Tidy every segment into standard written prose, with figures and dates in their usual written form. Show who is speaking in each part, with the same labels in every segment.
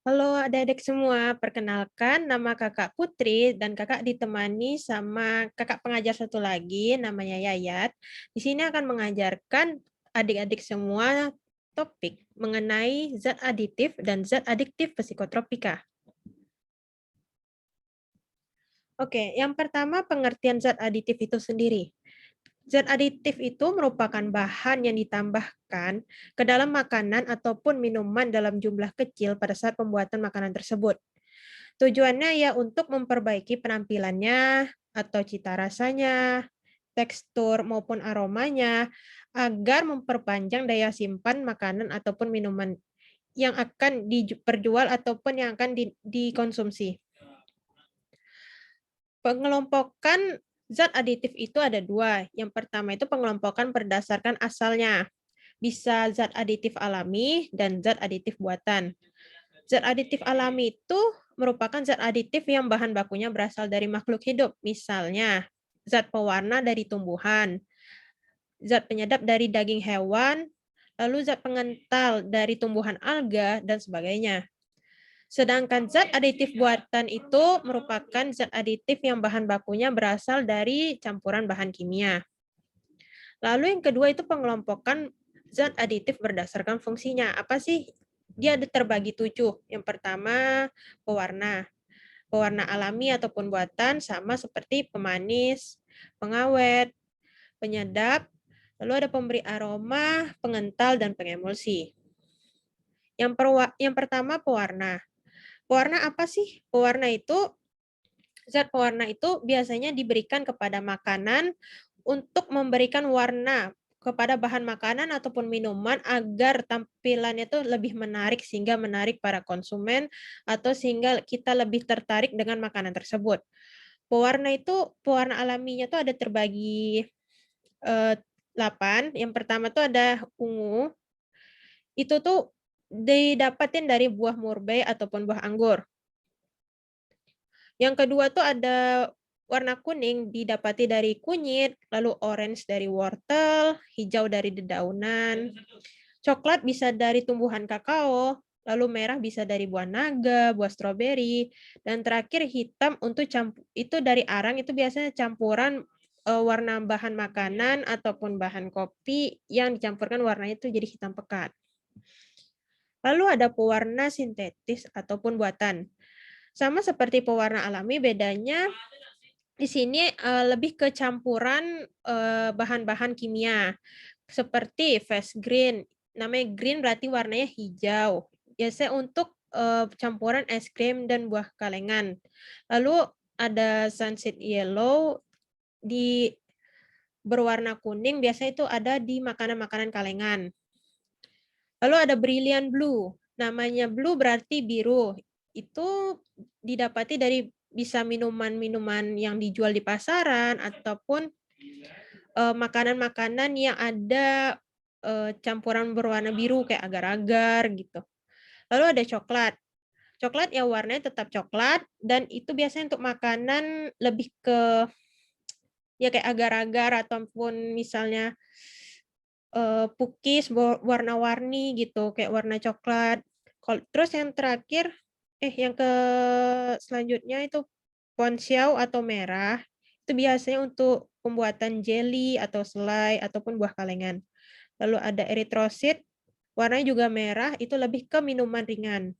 Speaker 1: Halo adik-adik semua, perkenalkan nama kakak Putri dan kakak ditemani sama kakak pengajar satu lagi namanya Yayat. Di sini akan mengajarkan adik-adik semua topik mengenai zat aditif dan zat adiktif psikotropika. Oke, yang pertama pengertian zat aditif itu sendiri. Zat aditif itu merupakan bahan yang ditambahkan ke dalam makanan ataupun minuman dalam jumlah kecil pada saat pembuatan makanan tersebut. Tujuannya ya untuk memperbaiki penampilannya atau cita rasanya, tekstur maupun aromanya, agar memperpanjang daya simpan makanan ataupun minuman yang akan diperjual ataupun yang akan dikonsumsi. Pengelompokan zat aditif itu ada dua. Yang pertama itu pengelompokan berdasarkan asalnya. Bisa zat aditif alami dan zat aditif buatan. Zat aditif alami itu merupakan zat aditif yang bahan bakunya berasal dari makhluk hidup. Misalnya, zat pewarna dari tumbuhan, zat penyedap dari daging hewan, lalu zat pengental dari tumbuhan alga, dan sebagainya. Sedangkan zat aditif buatan itu merupakan zat aditif yang bahan bakunya berasal dari campuran bahan kimia. Lalu yang kedua itu pengelompokan zat aditif berdasarkan fungsinya. Apa sih? Dia ada terbagi 7. Yang pertama, pewarna. Pewarna alami ataupun buatan sama seperti pemanis, pengawet, penyedap, lalu ada pemberi aroma, pengental, dan pengemulsi. Yang pertama, pewarna. Pewarna apa sih? Zat pewarna itu biasanya diberikan kepada makanan untuk memberikan warna kepada bahan makanan ataupun minuman agar tampilannya itu lebih menarik sehingga menarik para konsumen atau sehingga kita lebih tertarik dengan makanan tersebut. Pewarna alaminya tuh ada terbagi 8. Yang pertama tuh ada ungu. Itu tuh didapatin dari buah murbei ataupun buah anggur. Yang kedua tuh ada warna kuning didapati dari kunyit, lalu orange dari wortel, hijau dari dedaunan, coklat bisa dari tumbuhan kakao, lalu merah bisa dari buah naga, buah stroberi, dan terakhir hitam itu dari arang, itu biasanya campuran warna bahan makanan ataupun bahan kopi yang dicampurkan warnanya itu jadi hitam pekat. Lalu ada pewarna sintetis ataupun buatan. Sama seperti pewarna alami, bedanya di sini lebih ke campuran bahan-bahan kimia seperti fast green. Namanya green berarti warnanya hijau. Biasanya untuk campuran es krim dan buah kalengan. Lalu ada sunset yellow di berwarna kuning, biasanya itu ada di makanan-makanan kalengan. Lalu ada brilliant blue. Namanya blue berarti biru. Itu didapati dari bisa minuman-minuman yang dijual di pasaran ataupun makanan-makanan yang ada campuran berwarna biru kayak agar-agar gitu. Lalu ada coklat. Coklat ya warnanya tetap coklat dan itu biasanya untuk makanan lebih ke ya kayak agar-agar ataupun misalnya pukis warna-warni gitu kayak warna coklat. Terus yang terakhir yang selanjutnya itu ponsiau atau merah. Itu biasanya untuk pembuatan jelly atau selai ataupun buah kalengan. Lalu ada eritrosit, warnanya juga merah, itu lebih ke minuman ringan.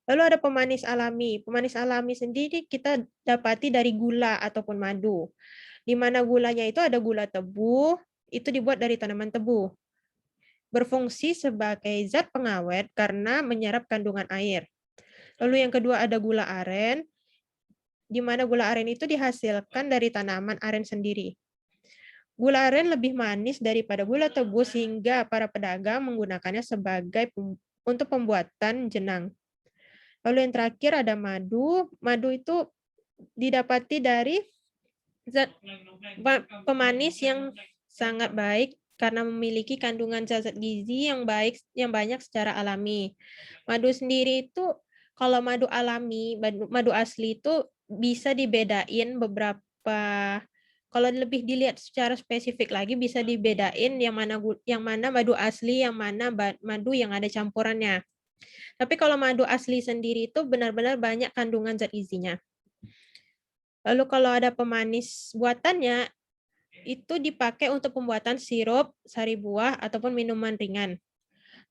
Speaker 1: Lalu ada pemanis alami. Pemanis alami sendiri kita dapati dari gula ataupun madu. Di mana gulanya itu ada gula tebu, itu dibuat dari tanaman tebu. Berfungsi sebagai zat pengawet karena menyerap kandungan air. Lalu yang kedua ada gula aren, di mana gula aren itu dihasilkan dari tanaman aren sendiri. Gula aren lebih manis daripada gula tebu sehingga para pedagang menggunakannya sebagai untuk pembuatan jenang. Lalu yang terakhir ada madu. Madu itu didapati dari zat pemanis yang sangat baik karena memiliki kandungan zat gizi yang baik yang banyak secara alami. Madu sendiri itu kalau madu alami, madu asli itu bisa dibedain beberapa. Kalau lebih dilihat secara spesifik lagi bisa dibedain yang mana madu asli, yang mana madu yang ada campurannya. Tapi kalau madu asli sendiri itu benar-benar banyak kandungan zat gizinya. Lalu kalau ada pemanis buatannya, itu dipakai untuk pembuatan sirup, sari buah, ataupun minuman ringan.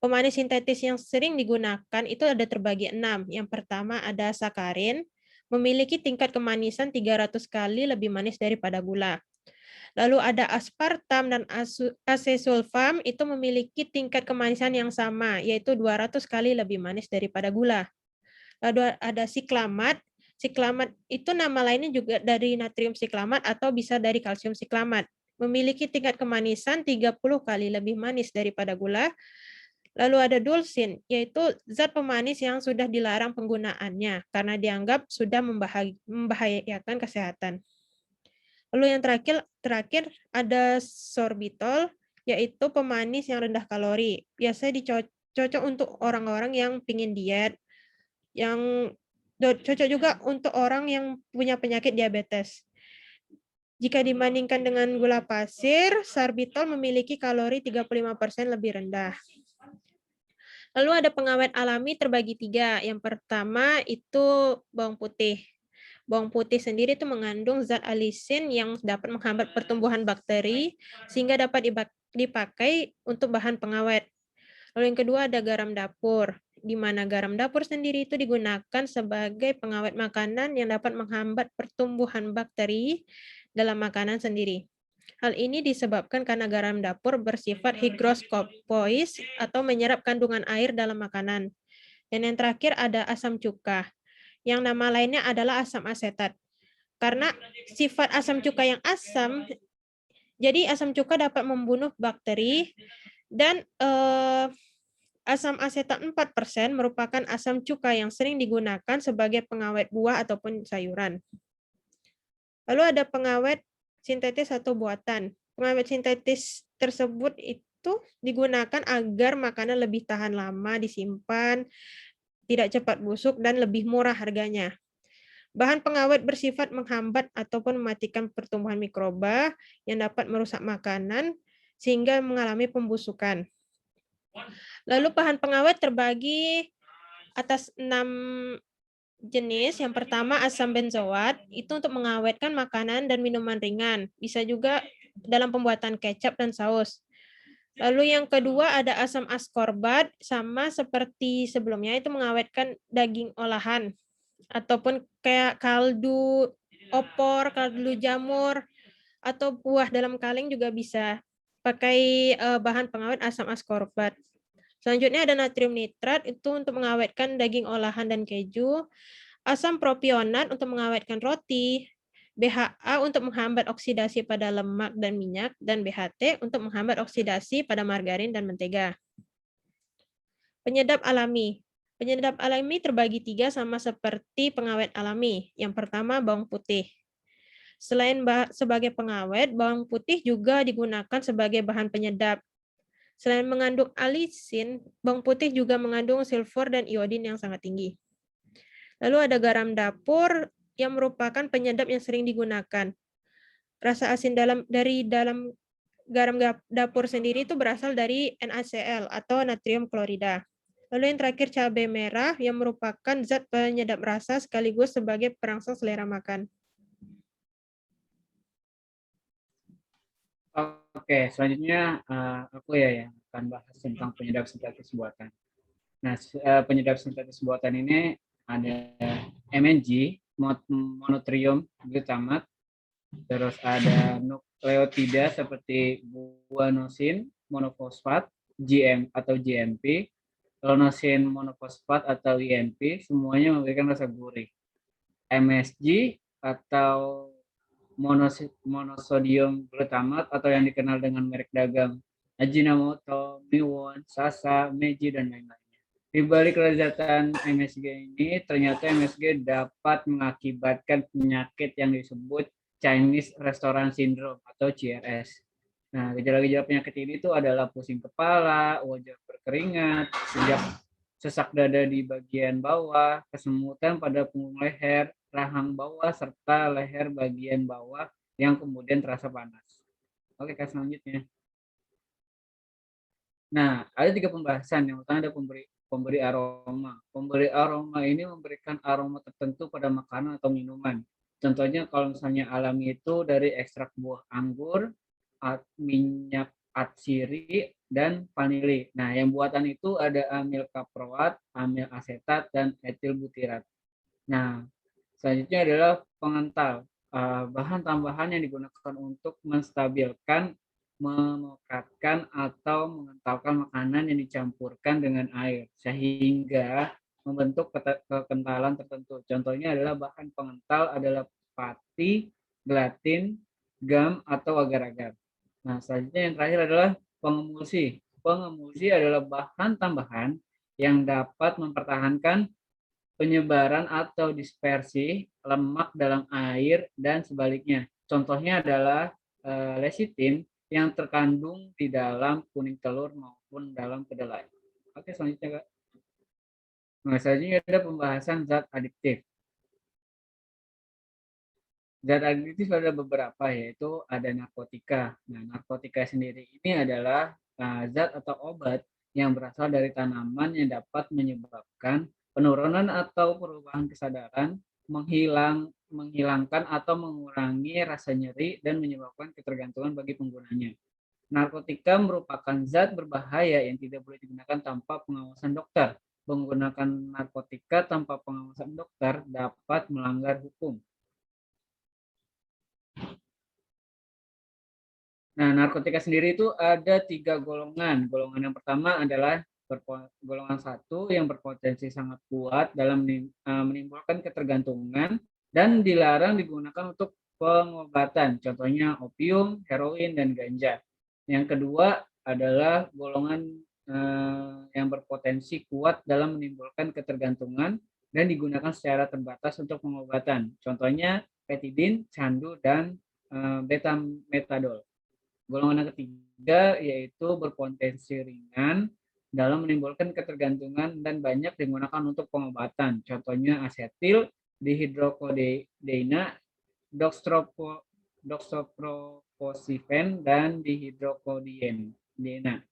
Speaker 1: Pemanis sintetis yang sering digunakan itu ada terbagi 6. Yang pertama ada sakarin, memiliki tingkat kemanisan 300 kali lebih manis daripada gula. Lalu ada aspartam dan asesulfam itu memiliki tingkat kemanisan yang sama, yaitu 200 kali lebih manis daripada gula. Lalu ada siklamat. Siklamat itu nama lainnya juga dari natrium siklamat atau bisa dari kalsium siklamat. Memiliki tingkat kemanisan 30 kali lebih manis daripada gula. Lalu ada dulsin, yaitu zat pemanis yang sudah dilarang penggunaannya karena dianggap sudah membahayakan kesehatan. Lalu yang terakhir ada sorbitol, yaitu pemanis yang rendah kalori. Biasanya cocok untuk orang-orang yang pingin diet, yang cocok juga untuk orang yang punya penyakit diabetes. Jika dibandingkan dengan gula pasir, sorbitol memiliki kalori 35% lebih rendah. Lalu ada pengawet alami terbagi 3. Yang pertama itu bawang putih. Bawang putih sendiri itu mengandung zat alisin yang dapat menghambat pertumbuhan bakteri sehingga dapat dipakai untuk bahan pengawet. Lalu yang kedua ada garam dapur, di mana garam dapur sendiri itu digunakan sebagai pengawet makanan yang dapat menghambat pertumbuhan bakteri dalam makanan sendiri. Hal ini disebabkan karena garam dapur bersifat hygroscopois atau menyerap kandungan air dalam makanan. Dan yang terakhir ada asam cuka, yang nama lainnya adalah asam asetat. Karena sifat asam cuka yang asam, jadi asam cuka dapat membunuh bakteri dan asam asetat 4% merupakan asam cuka yang sering digunakan sebagai pengawet buah ataupun sayuran. Lalu ada pengawet sintetis atau buatan. Pengawet sintetis tersebut itu digunakan agar makanan lebih tahan lama disimpan, tidak cepat busuk, dan lebih murah harganya. Bahan pengawet bersifat menghambat ataupun mematikan pertumbuhan mikroba yang dapat merusak makanan sehingga mengalami pembusukan. Lalu bahan pengawet terbagi atas 6 jenis. Yang pertama asam benzoat, itu untuk mengawetkan makanan dan minuman ringan. Bisa juga dalam pembuatan kecap dan saus. Lalu yang kedua ada asam askorbat, sama seperti sebelumnya itu mengawetkan daging olahan ataupun kayak kaldu opor, kaldu jamur atau buah dalam kaleng juga bisa pakai bahan pengawet asam askorbat. Selanjutnya ada natrium nitrat, itu untuk mengawetkan daging olahan dan keju. Asam propionat untuk mengawetkan roti. BHA untuk menghambat oksidasi pada lemak dan minyak. Dan BHT untuk menghambat oksidasi pada margarin dan mentega. Penyedap alami. Penyedap alami terbagi 3 sama seperti pengawet alami. Yang pertama bawang putih. Selain sebagai pengawet, bawang putih juga digunakan sebagai bahan penyedap. Selain mengandung alisin, bawang putih juga mengandung sulfur dan iodin yang sangat tinggi. Lalu ada garam dapur yang merupakan penyedap yang sering digunakan. Rasa asin dari dalam garam dapur sendiri itu berasal dari NaCl atau natrium klorida. Lalu yang terakhir cabai merah yang merupakan zat penyedap rasa sekaligus sebagai perangsang selera makan.
Speaker 2: Oke, selanjutnya aku yang akan bahas tentang penyedap sintetis buatan. Nah, penyedap sintetis buatan ini ada MNG, monotrium glutamat, terus ada nukleotida seperti guanosin monofosfat, GM atau GMP, linosin monofosfat atau INP, semuanya memberikan rasa gurih. MSG atau monosodium glutamat atau yang dikenal dengan merek dagang Ajinomoto, Miwon, Sasa, Meiji, dan lain-lainnya. Di balik kelezatan MSG ini, ternyata MSG dapat mengakibatkan penyakit yang disebut Chinese Restaurant Syndrome atau CRS. Nah, gejala-gejala penyakit ini tuh adalah pusing kepala, wajah berkeringat, sesak dada di bagian bawah, kesemutan pada punggung leher, rahang bawah, serta leher bagian bawah yang kemudian terasa panas. Oke, selanjutnya. Nah, ada 3 pembahasan. Yang pertama ada Pemberi aroma. Pemberi aroma ini memberikan aroma tertentu pada makanan atau minuman. Contohnya kalau misalnya alami itu dari ekstrak buah anggur, minyak atsiri, dan vanili. Nah, yang buatan itu ada amil kaproat, amil asetat, dan etil butirat. Nah, selanjutnya adalah pengental. Bahan tambahan yang digunakan untuk menstabilkan, memekatkan, atau mengentalkan makanan yang dicampurkan dengan air, sehingga membentuk kekentalan tertentu. Contohnya adalah bahan pengental adalah pati, gelatin, gam, atau agar-agar. Nah, selanjutnya yang terakhir adalah pengemulsi. Pengemulsi adalah bahan tambahan yang dapat mempertahankan penyebaran atau dispersi lemak dalam air dan sebaliknya. Contohnya adalah lecitin yang terkandung di dalam kuning telur maupun dalam kedelai. Oke, selanjutnya Kak. Nah, selanjutnya ada pembahasan zat adiktif. Zat adiktif ada beberapa, yaitu ada narkotika. Nah, narkotika sendiri ini adalah zat atau obat yang berasal dari tanaman yang dapat menyebabkan penurunan atau perubahan kesadaran, menghilangkan atau mengurangi rasa nyeri, dan menyebabkan ketergantungan bagi penggunanya. Narkotika merupakan zat berbahaya yang tidak boleh digunakan tanpa pengawasan dokter. Menggunakan narkotika tanpa pengawasan dokter dapat melanggar hukum. Nah, narkotika sendiri itu ada 3 golongan. Golongan yang pertama adalah golongan 1 yang berpotensi sangat kuat dalam menimbulkan ketergantungan dan dilarang digunakan untuk pengobatan. Contohnya opium, heroin, dan ganja. Yang kedua adalah golongan yang berpotensi kuat dalam menimbulkan ketergantungan dan digunakan secara terbatas untuk pengobatan. Contohnya petidin, candu, dan beta-metadol. Golongan yang ketiga yaitu berpotensi ringan dalam menimbulkan ketergantungan dan banyak digunakan untuk pengobatan. Contohnya asetil, dihidrokodeina, doxtroproposifen, dan dihidrokodina.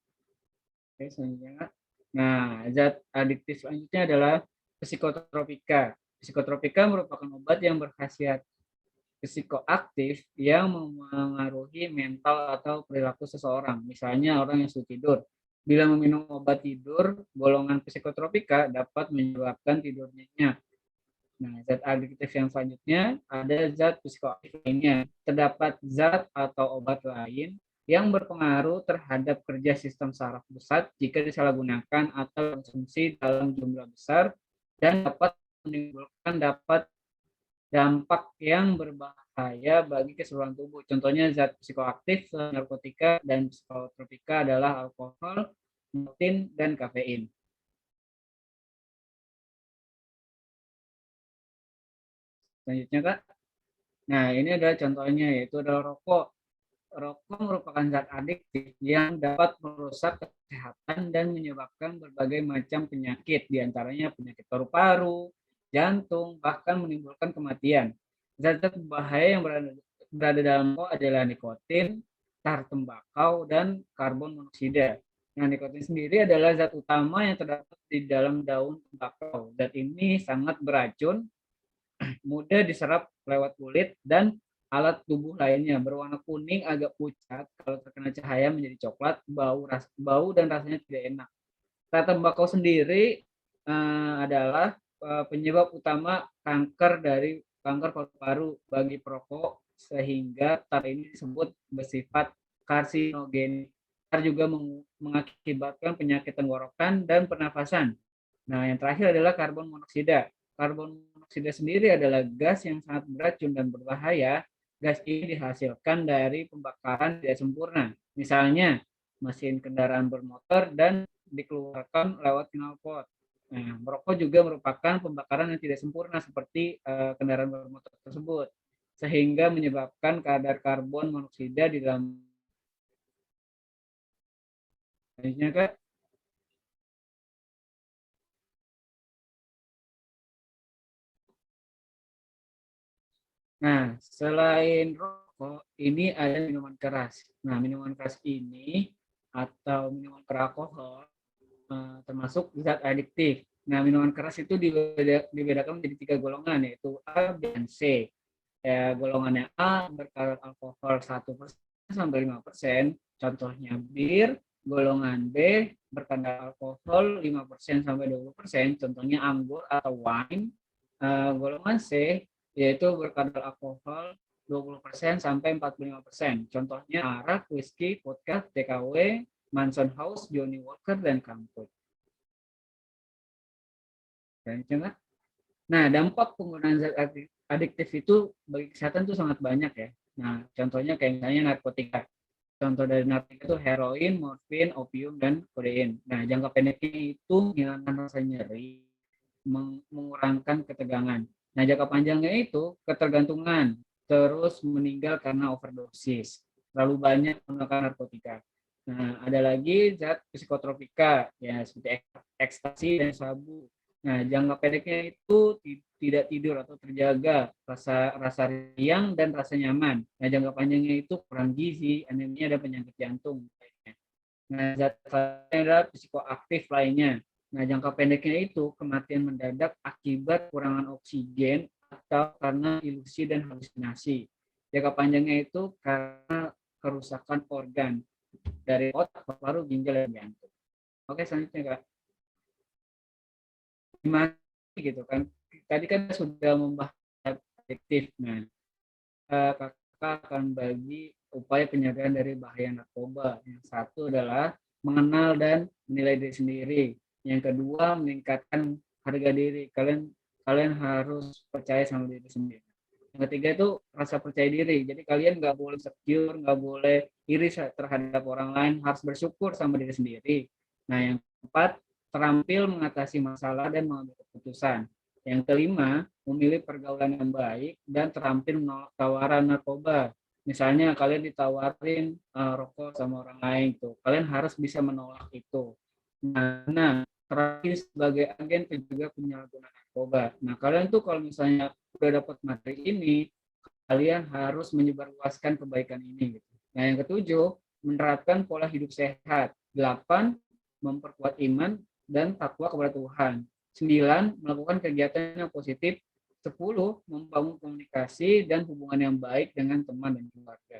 Speaker 2: Oke, selanjutnya. Nah, zat adiktif selanjutnya adalah psikotropika. Psikotropika merupakan obat yang berkhasiat psikoaktif yang memengaruhi mental atau perilaku seseorang. Misalnya orang yang sulit tidur. Bila meminum obat tidur, golongan psikotropika dapat menyebabkan tidur nyenyak. Nah, zat adiktif yang selanjutnya ada zat psikoaktif lainnya. Terdapat zat atau obat lain yang berpengaruh terhadap kerja sistem saraf pusat jika disalahgunakan atau konsumsi dalam jumlah besar dan dapat menimbulkan dampak yang berbahaya bagi keseluruhan tubuh. Contohnya zat psikoaktif, narkotika, dan psikotropika adalah alkohol, nikotin, dan kafein. Selanjutnya, Kak. Nah, ini adalah contohnya, yaitu adalah rokok. Rokok merupakan zat adiktif yang dapat merusak kesehatan dan menyebabkan berbagai macam penyakit, diantaranya penyakit paru-paru, jantung, bahkan menimbulkan kematian. Zat-zat berbahaya yang berada dalam rokok adalah nikotin, tar tembakau, dan karbon monoksida. Nah, nikotin sendiri adalah zat utama yang terdapat di dalam daun tembakau. Zat ini sangat beracun, mudah diserap lewat kulit dan alat tubuh lainnya. Berwarna kuning agak pucat, kalau terkena cahaya menjadi coklat, bau dan rasanya tidak enak. Tar tembakau sendiri adalah penyebab utama kanker paru-paru bagi perokok, sehingga tar ini disebut bersifat karsinogen. Tar juga mengakibatkan penyakit tenggorokan dan pernafasan. Nah, yang terakhir adalah karbon monoksida. Karbon monoksida sendiri adalah gas yang sangat beracun dan berbahaya. Gas ini dihasilkan dari pembakaran tidak sempurna. Misalnya, mesin kendaraan bermotor dan dikeluarkan lewat knalpot. Nah, merokok juga merupakan pembakaran yang tidak sempurna seperti kendaraan bermotor tersebut, sehingga menyebabkan kadar karbon monoksida di dalam. Selanjutnya, Kak. Nah, selain rokok, ini ada minuman keras. Nah, minuman keras ini atau minuman beralkohol termasuk zat adiktif. Nah, minuman keras itu dibedakan menjadi 3 golongan, yaitu A, B, dan C. Ya, golongannya A berkadar alkohol 1% sampai 5%, contohnya bir. Golongan B berkadar alkohol 5% sampai 20%, contohnya anggur atau wine. Golongan C yaitu berkadar alkohol 20% sampai 45%, contohnya arak, whisky, vodka, TKW, Manson House, Johnny Walker, dan Kamput. Nah, dampak penggunaan zat adiktif itu bagi kesehatan itu sangat banyak ya. Nah, contohnya kayak misalnya narkotika. Contoh dari narkotika itu heroin, morfin, opium, dan kodein. Nah, jangka pendeknya itu menghilangkan rasa nyeri, mengurangkan ketegangan. Nah, jangka panjangnya itu ketergantungan, terus meninggal karena overdosis. Terlalu banyak menggunakan narkotika. Nah, ada lagi zat psikotropika, ya seperti ekstasi dan sabu. Nah, jangka pendeknya itu tidak tidur atau terjaga, rasa riang dan rasa nyaman. Nah, jangka panjangnya itu kurang gizi, anemia, dan penyakit jantung. Nah, zat lainnya adalah psikoaktif lainnya. Nah, jangka pendeknya itu kematian mendadak akibat kurangan oksigen atau karena ilusi dan halusinasi. Jangka panjangnya itu karena kerusakan organ dari otak, paru, ginjal, dan jantung. Oke, selanjutnya Kak. Gimana gitu kan? Tadi kan sudah membahas adiktif. Nah, Kakak akan bagi upaya penjagaan dari bahaya narkoba. Yang satu adalah mengenal dan menilai diri sendiri. Yang kedua, meningkatkan harga diri. Kalian harus percaya sama diri sendiri. Yang ketiga itu rasa percaya diri. Jadi kalian nggak boleh insecure, nggak boleh iri terhadap orang lain, harus bersyukur sama diri sendiri. Nah, yang keempat, terampil mengatasi masalah dan mengambil keputusan. Yang kelima, memilih pergaulan yang baik dan terampil menolak tawaran narkoba. Misalnya kalian ditawarin rokok sama orang lain tuh, kalian harus bisa menolak itu. Nah, terakhir sebagai agen penjaga penyalahgunaan narkoba. Nah, kalian tuh kalau misalnya udah dapat materi ini, kalian harus menyebarluaskan kebaikan ini. Gitu. Nah, yang ketujuh, menerapkan pola hidup sehat. 8, memperkuat iman dan takwa kepada Tuhan. 9, melakukan kegiatan yang positif. 10, membangun komunikasi dan hubungan yang baik dengan teman dan keluarga.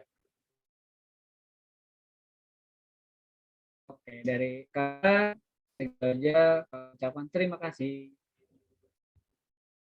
Speaker 2: Oke, dari Kak, saya ucapkan terima kasih.